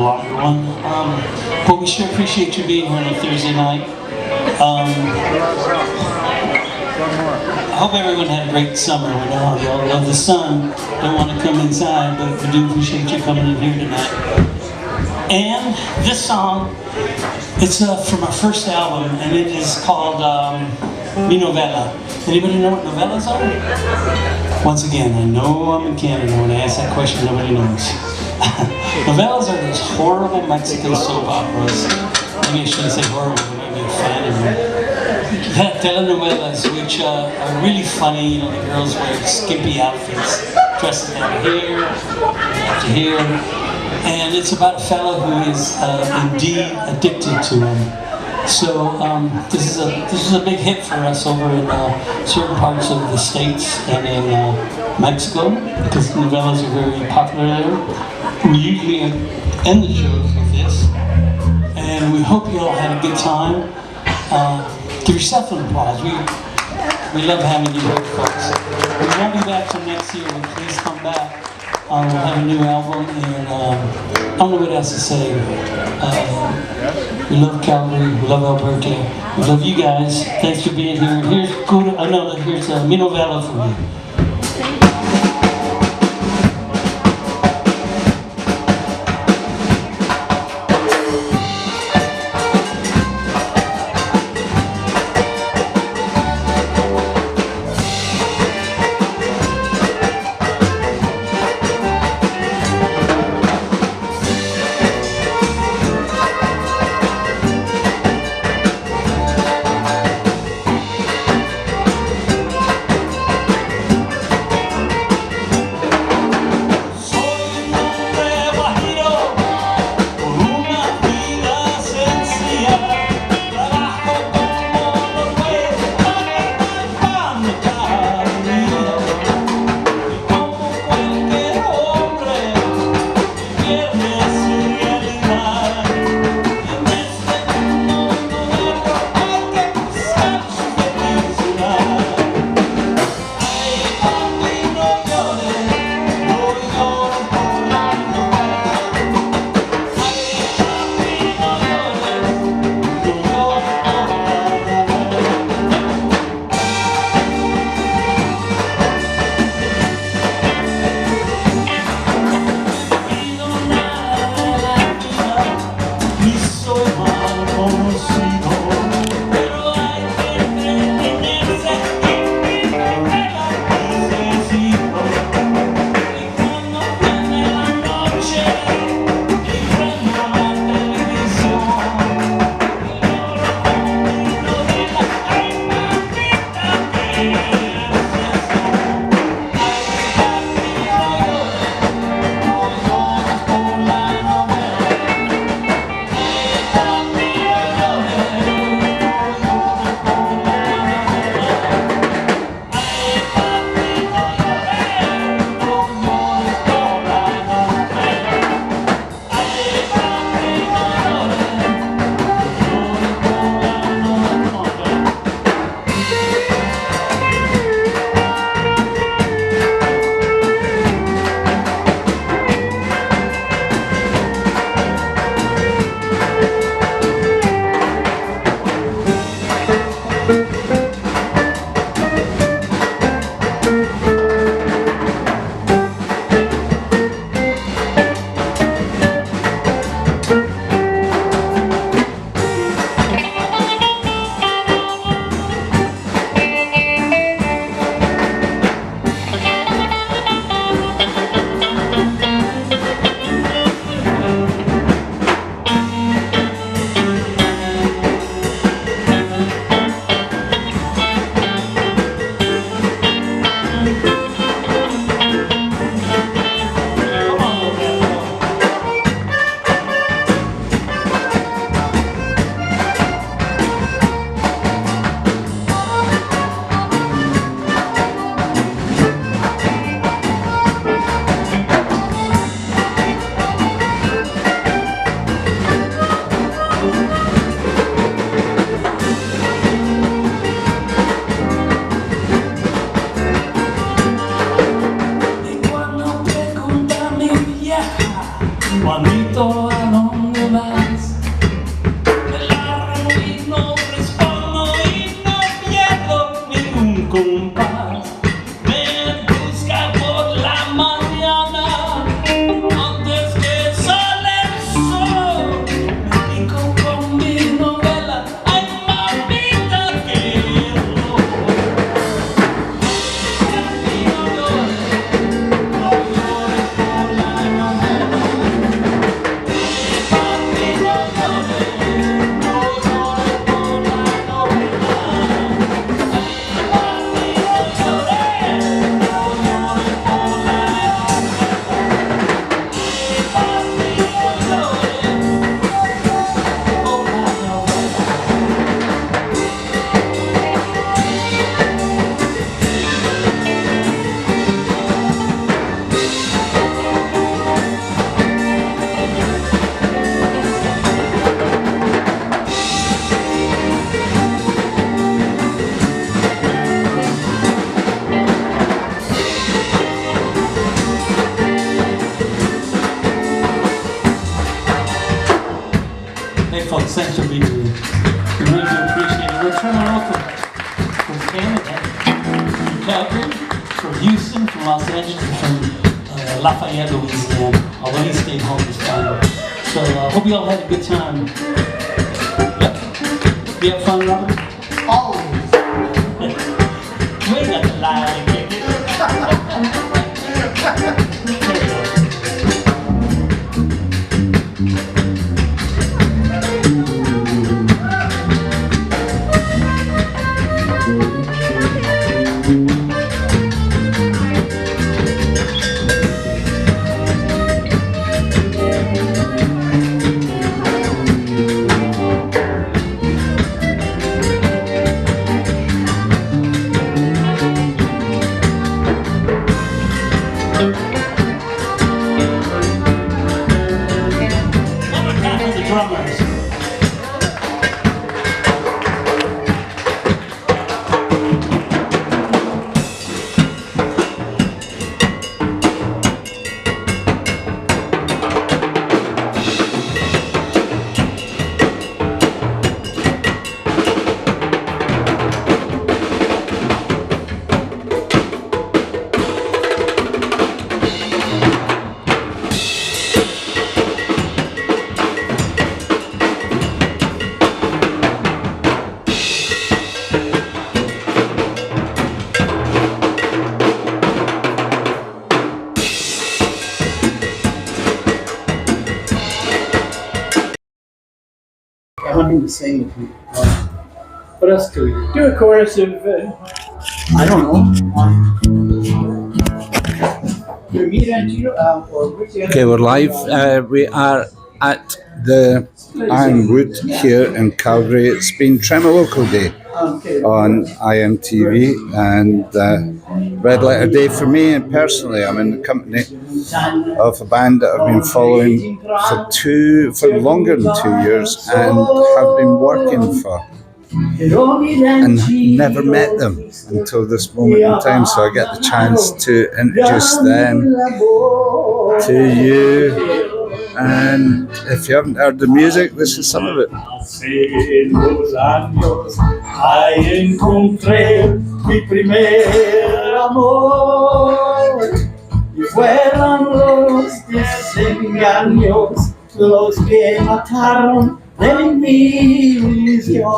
longer one. But we sure appreciate you being here on a Thursday night. I hope everyone had a great summer. We know y'all love the sun, don't want to come inside, but we do appreciate you coming in here tonight. And this song, it's from our first album, and it is called Mi Novella. Anybody know what novellas are? Once again, I know I'm in Canada. When I ask that question, nobody knows. Novellas are those horrible Mexican soap operas. Maybe I shouldn't say horrible, there might be a fan in there. Telenovelas, which are really funny. You know, the girls wear skimpy outfits, dresses down here, up to here. And it's about a fellow who is indeed addicted to them. So this is a big hit for us over in certain parts of the States and in Mexico, because novellas are very popular there. We usually end the shows with this, and we hope you all had a good time. Give yourself an applause. We love having you here, folks. We won't be back till next year, but please come back. We'll have a new album, and I don't know what else to say. We love Calgary, we love Alberta, we love you guys. Thanks for being here. Here's Mi Novella for you. from Canada, from Calgary, from Houston, from Los Angeles, and from Lafayette, Louisiana, although he stayed home this time. So hope you all had a good time. Yep. You have fun, Robert? Always. You ain't got to lie again. Something to sing if you want. What else do we do? Do a chorus of, I don't know. Your meet or which other? Okay, we're live. We are at the Ironwood here in Calgary. It's been Tremeloco Day on iMTV and Red Letter Day for me, and personally I'm in the company of a band that I've been following for longer than 2 years and have been working for, and never met them until this moment in time, so I get the chance to introduce them to you. And if you haven't heard the music, this is some of it. Hace 2 años, ahí encontré mi primer amor, y fueron los desengaños los que mataron de mi ilusión.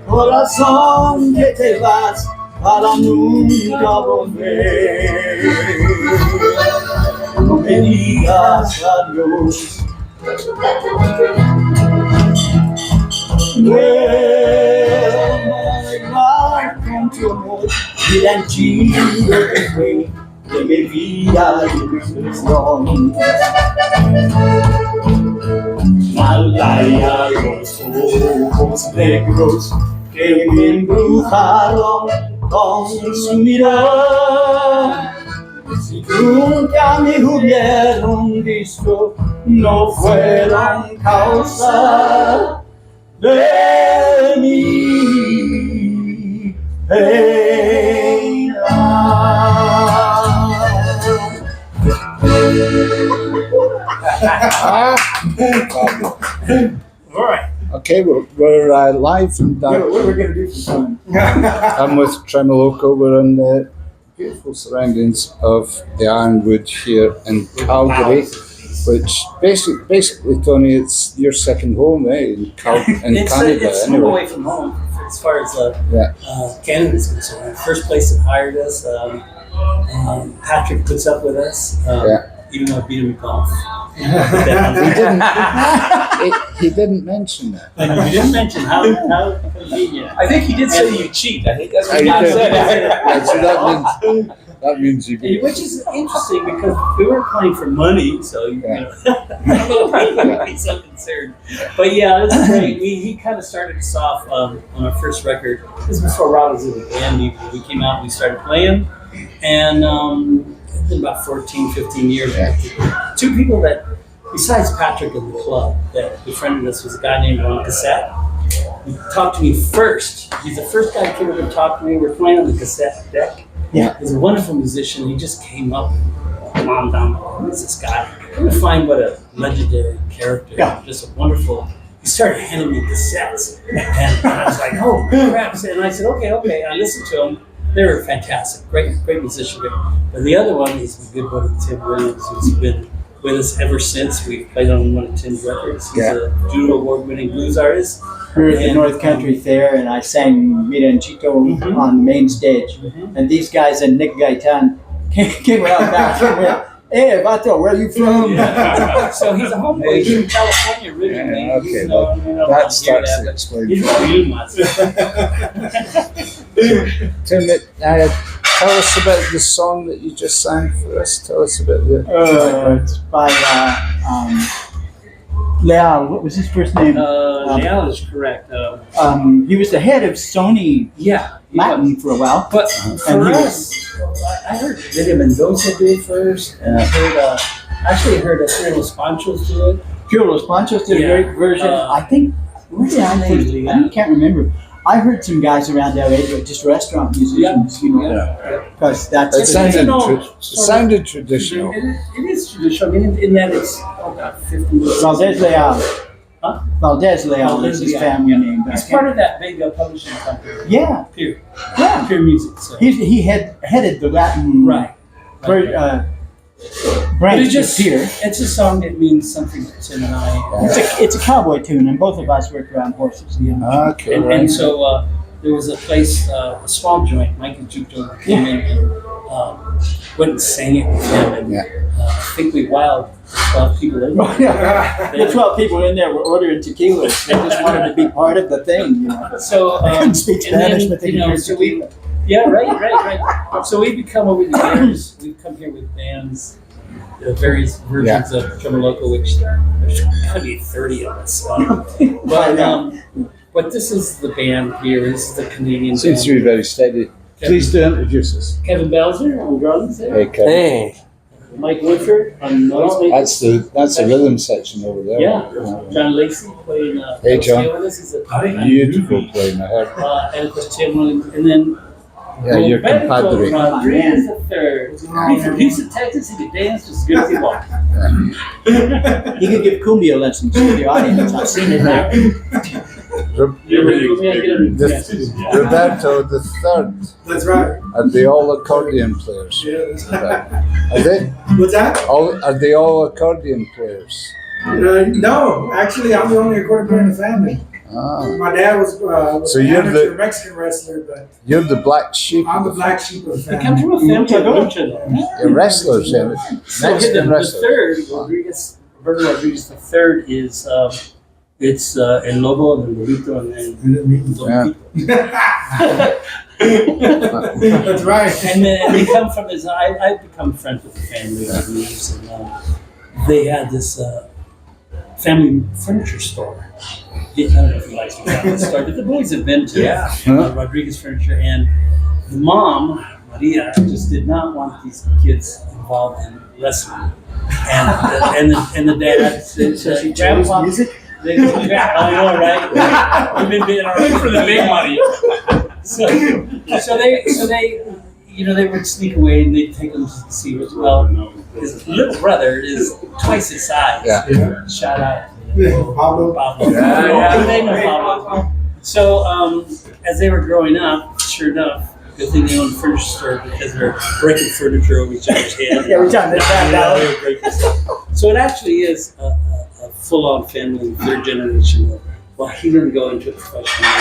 Corazón que te vas para nunca volver. No me digas adiós. Duerma con tu amor y el anchillo que fue de mi vida y ilusión. Malaya los ojos negros que me embrujaron con su mirada. Si nunca me hubieran visto, no fueron causa de mi pena. All right. Okay, we're live and What are we going to do for fun? I'm with Tremeloco. We're in the beautiful surroundings of the Ironwood here in Calgary, which basically, Tony, it's your second home, in It's Canada. home Anyway, away from home as far as yeah. Canada is concerned. First place that hired us. Patrick puts up with us, even though I beat him at golf. He didn't mention that. He didn't mention how convenient. I think he did say you cheat. I think that's what He he did. said. So that means you beat. Which is interesting because we weren't playing for money, so you know, he's so concerned. But yeah, it's great. He kind of started us off on our first record. This was before Rob was in the band. We came out and we started playing, and it's been about 14, 15 years. Yeah. Two people that, besides Patrick in the club, that befriended us was a guy named Ron Cassette. He talked to me first. He's the first guy who came over and talked to me. We're playing on the cassette deck. Yeah. He's a wonderful musician. He just came up, mom down. Who's this guy? Come to find what a legendary character. Yeah. Just a wonderful. He started handing me cassettes, and I was like, "Oh crap!" And I said, "Okay." I listened to them. They were fantastic, great musician. But the other one is my good buddy Tim Williams, who's been with us ever since. We've played on one of Tim's records. He's a Juno Award-winning blues artist. We were at the North Country Fair, and I sang Mira and Chico on the main stage. And these guys and Nick Gaitan came around back and went, "Hey, Vato, where are you from?" Yeah. So he's a homeboy. He's from California originally. Yeah, okay, He's well, that starts to but explain. he's from Yumas. Tim, tell us about the song that you just sang for us. Tell us about the. It's by Leal. What was his first name? Leal is correct. He was the head of Sony Yeah. Latin for a while. But And for he us, I heard Lydia Mendoza do it first, and I heard actually heard Three Los Panchos do it. Pure Los Panchos did a Yeah. great version. I think, where did I first? I can't remember. I heard some guys around LA, but just restaurant musicians, you know, because that's It sounded, know, sounded traditional. It is traditional. I mean, in that it's 50 years. Valdez Leal. Huh? Valdez Leal is his Leal. family name. He's back part of that big publishing company. Yeah, Pure. yeah. Pure Music. So. He headed the Latin Right. But branch it's just of Pure. it's a song that means something to Tim and I. It's a cowboy tune, and both of us work around horses. You know? Okay, And, right. and so there was a place, a small joint, Mike and Jukto came in and went and sang it with him. And I think we wowed 12 people in there. Yeah. The 12 people in there were ordering tequilas. They just wanted to be part of the thing, you know. So, They couldn't speak and then, Spanish, but they you could know, drink so we, tequila. yeah, right. So we become over the years, we've come here with bands, various versions of Tremoloco, which there's gotta be 30 of us. But this is the band here. This is the Canadian Seems to be band. very steady. Please do introduce us. Kevin Belzer on drums there. Hey, Kevin. Hey, Mike Woodford on noise That's the rhythm section over there. Yeah. John Lacey playing Hey, John. with us. He's a Beautiful playing, I heard. and of course Tim Williams. And then Yeah, your Roberto compadre. Rodriguez the third. He's from Houston, Texas. He could dance just as good as he walked. He could give cumbia lessons to the audience. I've seen it now. Roberto the third. That's right. Are they all accordion players? Yeah, that's right. Are they? What's that? Are they all accordion players? No, actually, I'm the only accordion player in the family. Ah, My dad was So an you're amateur the- Mexican wrestler, but you're the black sheep. I'm the black sheep of the They come family. from a family of lucha, though. You're wrestlers, yeah. So Mexican the wrestlers. third, Roberto Rodriguez the third is it's El Lobo and Lolito and That's right. And then they come from this. I've become friends with the family over the years, and they had this family furniture store. I don't know if you like to store, but the boys have been to Rodriguez Furniture, and the mom Maria just did not want these kids involved in wrestling, and the dad said, "Grandpa, music." I know, right? We've been being around for the big money. So they, you know, they would sneak away and they'd take them to see as well. His little brother is twice his size. Yeah. Shout out. Pablo. They know Pablo. So as they were growing up, sure enough, good thing they owned a furniture store because they're breaking furniture over each other's head. Every time they sat down. So it actually is a full-on family, third generation. Well, he didn't go into it professionally,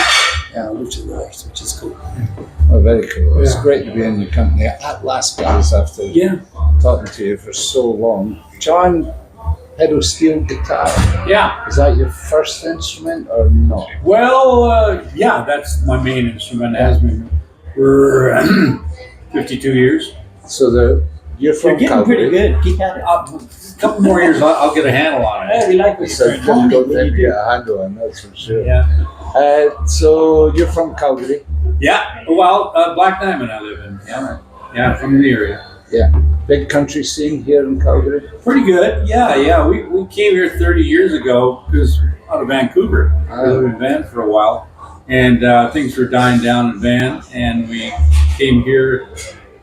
luchadors, which is cool. Oh, very cool. It's Yeah. great to be in your company. At last, guys, after talking to you for so long. John, pedal steel guitar. Yeah, Is that your first instrument or not? well, yeah, that's my main instrument. Has been for 52 years. So you're from You're getting Calgary. pretty good. Keep at it. A couple more years, I'll get a handle on Hey, it. we like this. So difficult to get a handle on, that's for sure. Yeah, So you're from Calgary. yeah. Well, Black Diamond, I live in. Yeah, from the area. Big country scene here in Calgary. Pretty good. Yeah. We came here 30 years ago because out of Vancouver. I lived in Van for a while, and things were dying down in Van, and we came here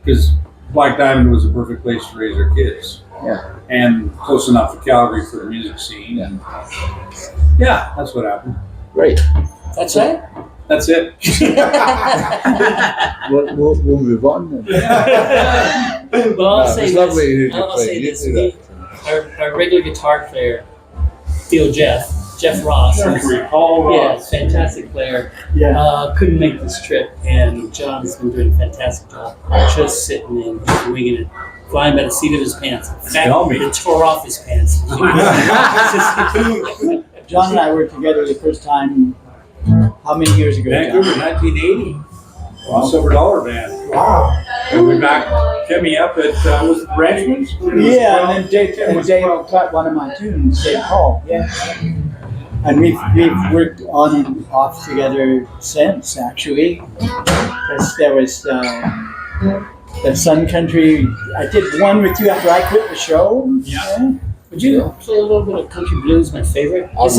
because Black Diamond was a perfect place to raise our kids. Yeah. and close enough to Calgary for the music scene. And yeah, that's what happened. Right. That's right. That's it. We'll move on then. Well, I'll No, say it's this. lovely to hear you I'll play. say You this. do that. Our regular guitar player, Jeff Ross, is fantastic player. Yeah. Couldn't make this trip, and John's been doing a fantastic job. Just sitting in, just winging it, flying by the seat of his pants. In fact, Tell me. he tore off his pants. John and I worked together the first time, how many years ago? Vancouver, John? 1980. Wow. Silver Dollar Band. Wow. And we kept me up at, was it Ranchman's? Yeah, and then Dave cut one of my tunes, St. Paul. Yeah. And we've worked on and off together since, actually. Because there was the Sun Country. I did one with you after I quit the show. Yeah. Would you play a little bit of country blues? My favorite. This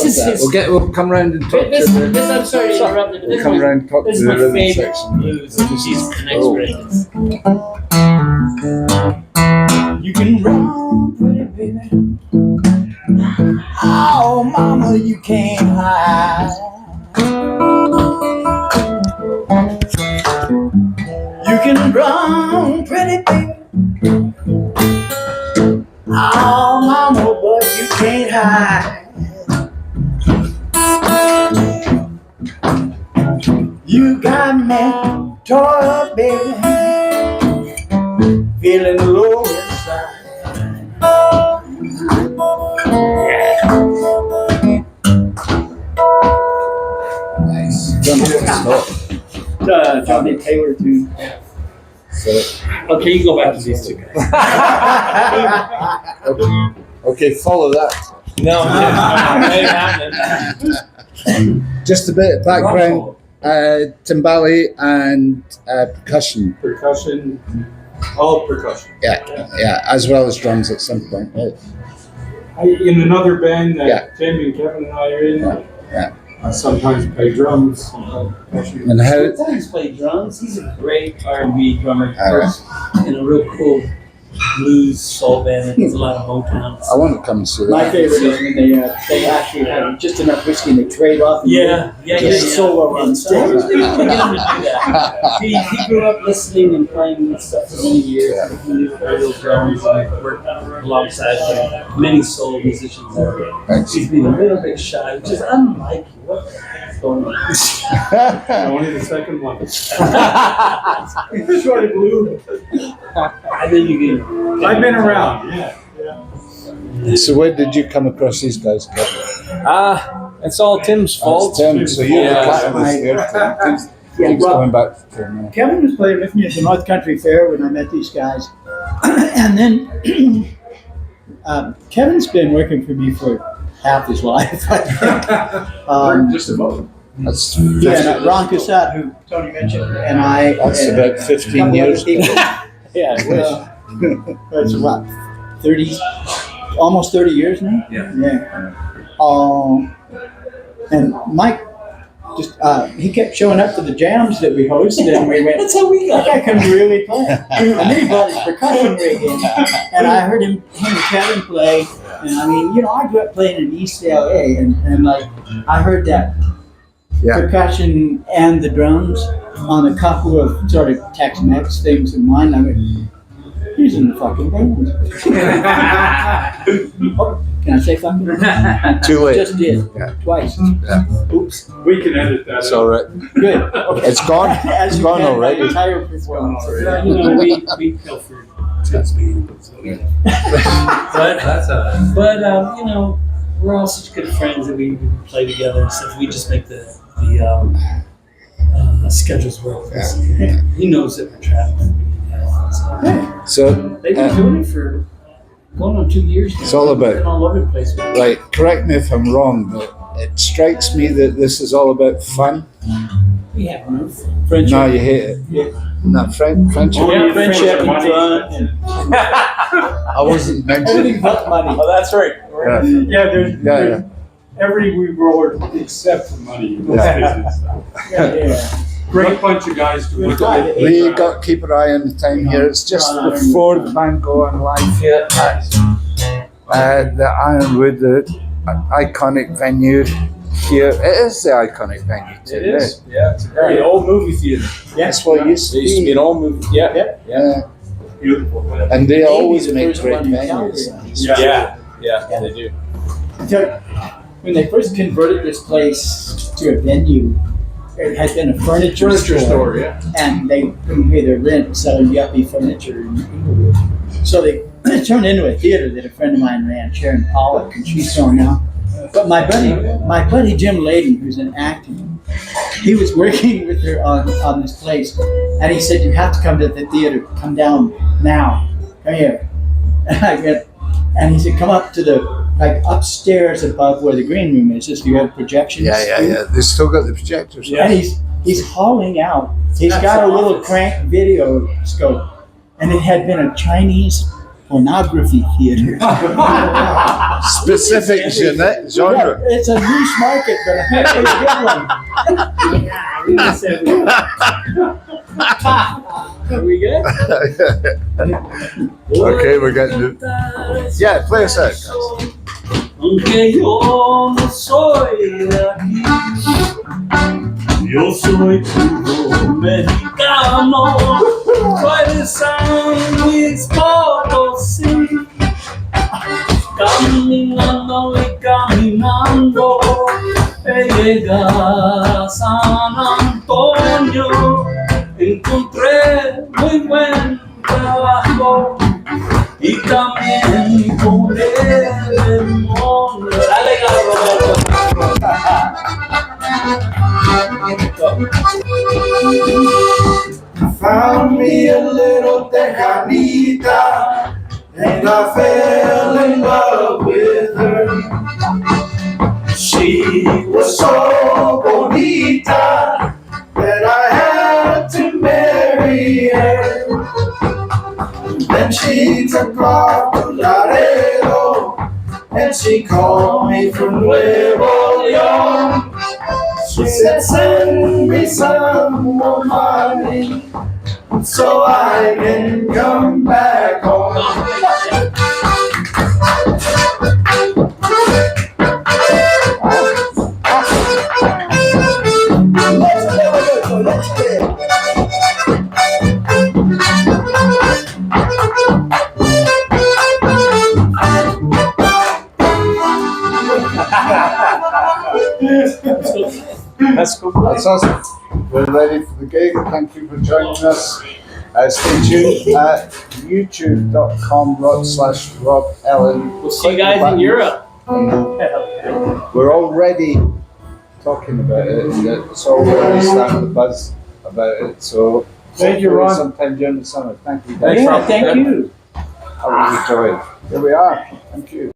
is his. We'll come round and talk This, to the. I'm sorry to interrupt. But We'll this come was- round and talk This to is the my rhythm favorite section. blues. She's an expert in this. You can run, pretty baby. Oh, mama, you can't hide. You can run, pretty baby. Oh, mama, but you can't hide. You got me tore up, baby. Feeling low inside. Nice. Johnny Taylor too. Okay, you go back to these two guys. Okay, follow that. No, ain't happening. Just a bit of background. Timbale and percussion. Percussion. All percussion. Yeah, as well as drums at some point. Right? In another band that Yeah. Jamie and Kevin and I are in, Yeah. I sometimes play drums, sometimes percussion. And how? He's played drums. He's a great R&B drummer. All right. In a real cool blues soul band that does a lot of Motown. I want to come and see My that. favorite is when they actually have just enough whiskey and they trade off. And Just solo on stage. We get him to do that. He grew up listening and playing this stuff for many years. Yeah. He knew real drums and worked alongside many soul musicians. Thanks. He's been a little bit shy, which is unlike you. What the heck's going on? Only the second one. Short of blue. I think you can. I've been around, yeah. So where did you come across these guys? It's all Tim's fault. That's Tim. So you're Yeah. the catalyst here. Tim's Yeah, well, coming back to him. Kevin was playing with me at the North Country Fair when I met these guys. And then Kevin's been working for me for half his life, I think. Just about. That's Yeah, and Ron Cassat, who Tony mentioned, and I. That's and about a 15 couple years other people. Yeah, I wish. It's what, 30, almost 30 years now? Yeah. Yeah. And Mike just, he kept showing up to the jams that we hosted, and we went, That's how we got that guy can really play. And then he brought his percussion rig in, and I heard him and Kevin play, and I mean, I grew up playing in East LA, and like, I heard that Yeah. percussion and the drums on a couple of sort of Tex Mex things in mine. I went, he's in the fucking band. Oh, can I say fucking? Too late. Just did. Yeah. Twice. Yeah. Oops. We can edit that. It's all right. Good. Okay. It's gone. As It's you gone can, already. my entire performance. We pilfered since we. But we're all such good friends that we play together and stuff. We just make the schedules work. He knows that we're traveling. So, They've been doing it for going on 2 years now. It's all about- They've been all over the place. right, correct me if I'm wrong, but it strikes me that this is all about fun. We have no Friendship. No, you hate it. Yeah. No, friendship. Yeah, Friendship and money. fun. And I wasn't mentioning. everything but money. Oh, that's right. Yeah. Yeah, there's Yeah. every we roller except for money. Yeah. Business stuff. Yeah. Great bunch of guys to work with. We got to keep our eye on the time here. It's just before the band go on live here at the Ironwood, the iconic venue here. It is the iconic venue too. It is. Yeah, it's a great old movie theater. That's what it used to It used to be be. an old movie. Yeah. Yeah. Beautiful. And they Maybe always the make first great one in venues. Calgary. Yeah, they do. So, when they first converted this place to a venue, it had been a furniture store, yeah. and they couldn't pay their rent selling yuppie furniture in Inglewood. So they turned into a theater that a friend of mine ran, Sharon Pollock, and she's gone now. But my buddy Jim Layden, who's in acting, he was working with her on this place, and he said, "You have to come to the theater. Come down now. Come here." And he said, "Come up to the upstairs above where the green room is. Just you have projections." Yeah. They still got the projectors. And he's hauling out. He's got a little crank video scope, and it had been a Chinese pornography theater. Specific genre. Yeah, it's a niche market, but I think it's a good one. Are we good? Okay, we're getting to... Yeah, play us out, guys. Aunque yo no soy de aquí, yo soy puro mexicano, soy de San Luis Potosí, caminando y caminando, llegué a San Antonio, encontré muy buen trabajo. Y también con el demonio. Dale, cabrón. Found me a little Tejanita, and I fell in love with her. She was so bonita that I had to marry her. Then she took off to Laredo, and she called me from Nuevo León. She said, "Send me some more money so I can come back home." Let's go. That's cool. That's awesome. We're ready for the gig. Thank you for joining us. Stay tuned at youtube.com/Rob Ellen. We'll see you guys in Europe. We're already talking about it. And it's already starting to buzz about it. So Thank you, hopefully Ron. sometime during the summer. Thank you. Thanks, guys. Ron. Thank you. I really enjoyed it. Here we are. Thank you.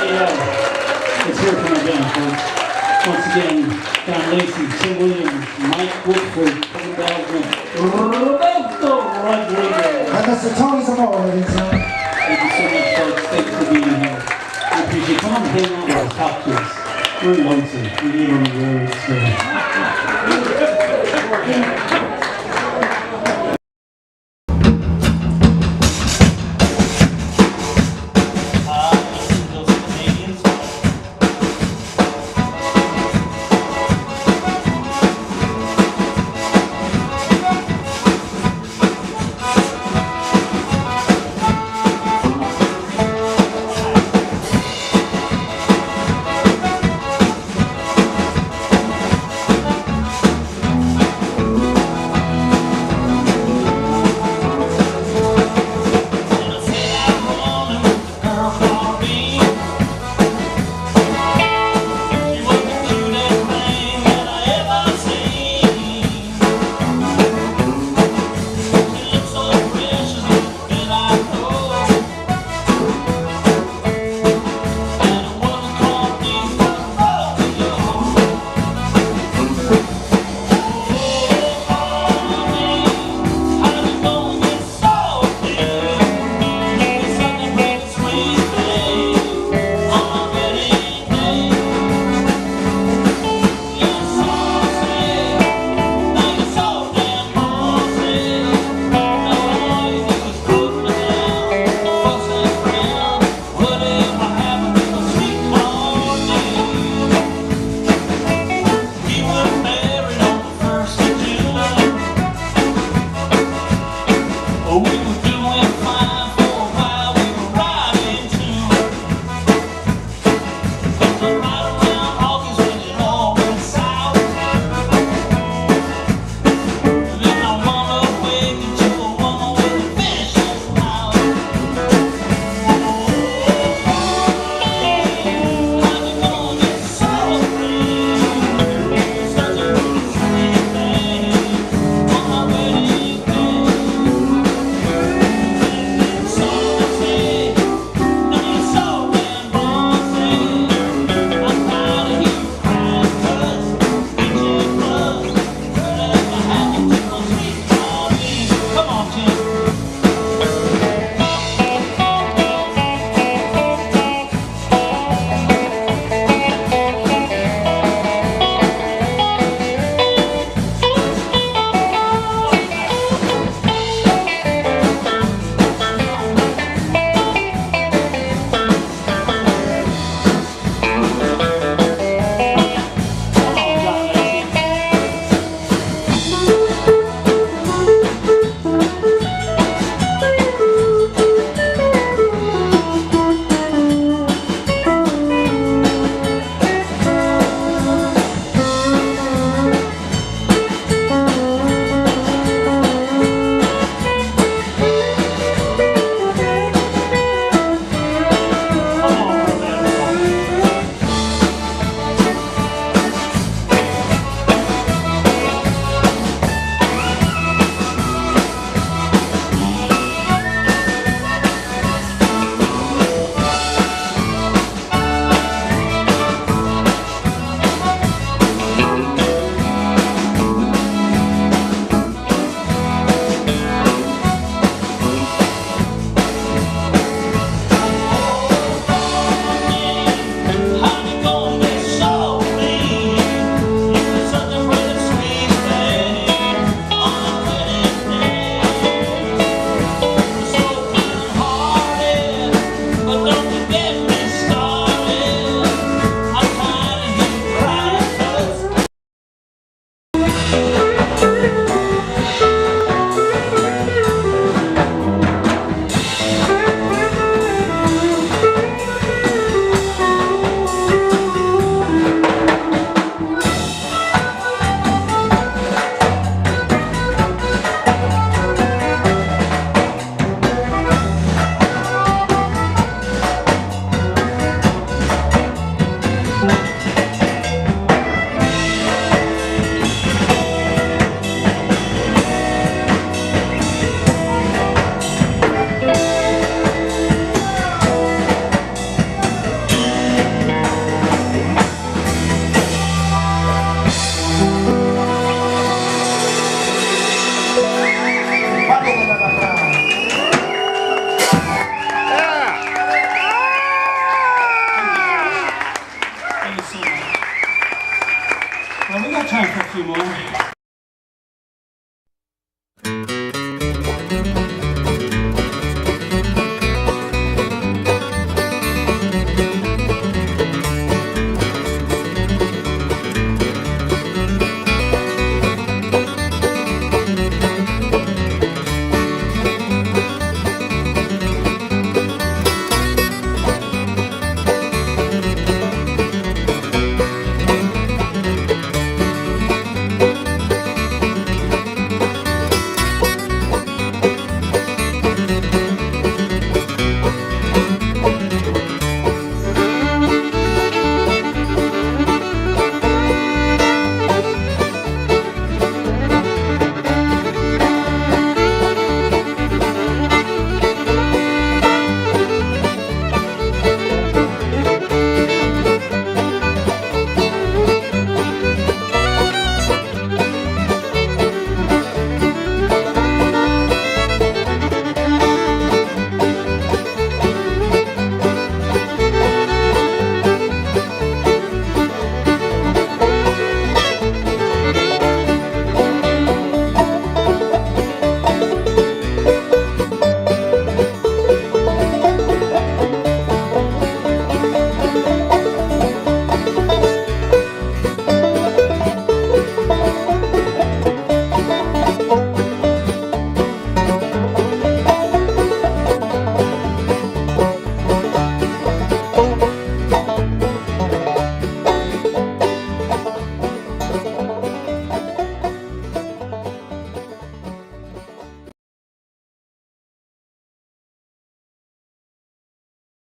Let's hear from our band, folks. Once again, Don Lacey, Tim Williams, Mike Woodford, Tom Belgium, Roberto Rodriguez. And Mr. Tony Zamora, ladies and gentlemen. Thank you so much, folks. Thanks for being here. We appreciate it. Come on, hang out with us, talk to us. We're lonesome. We live on the road, so. few more.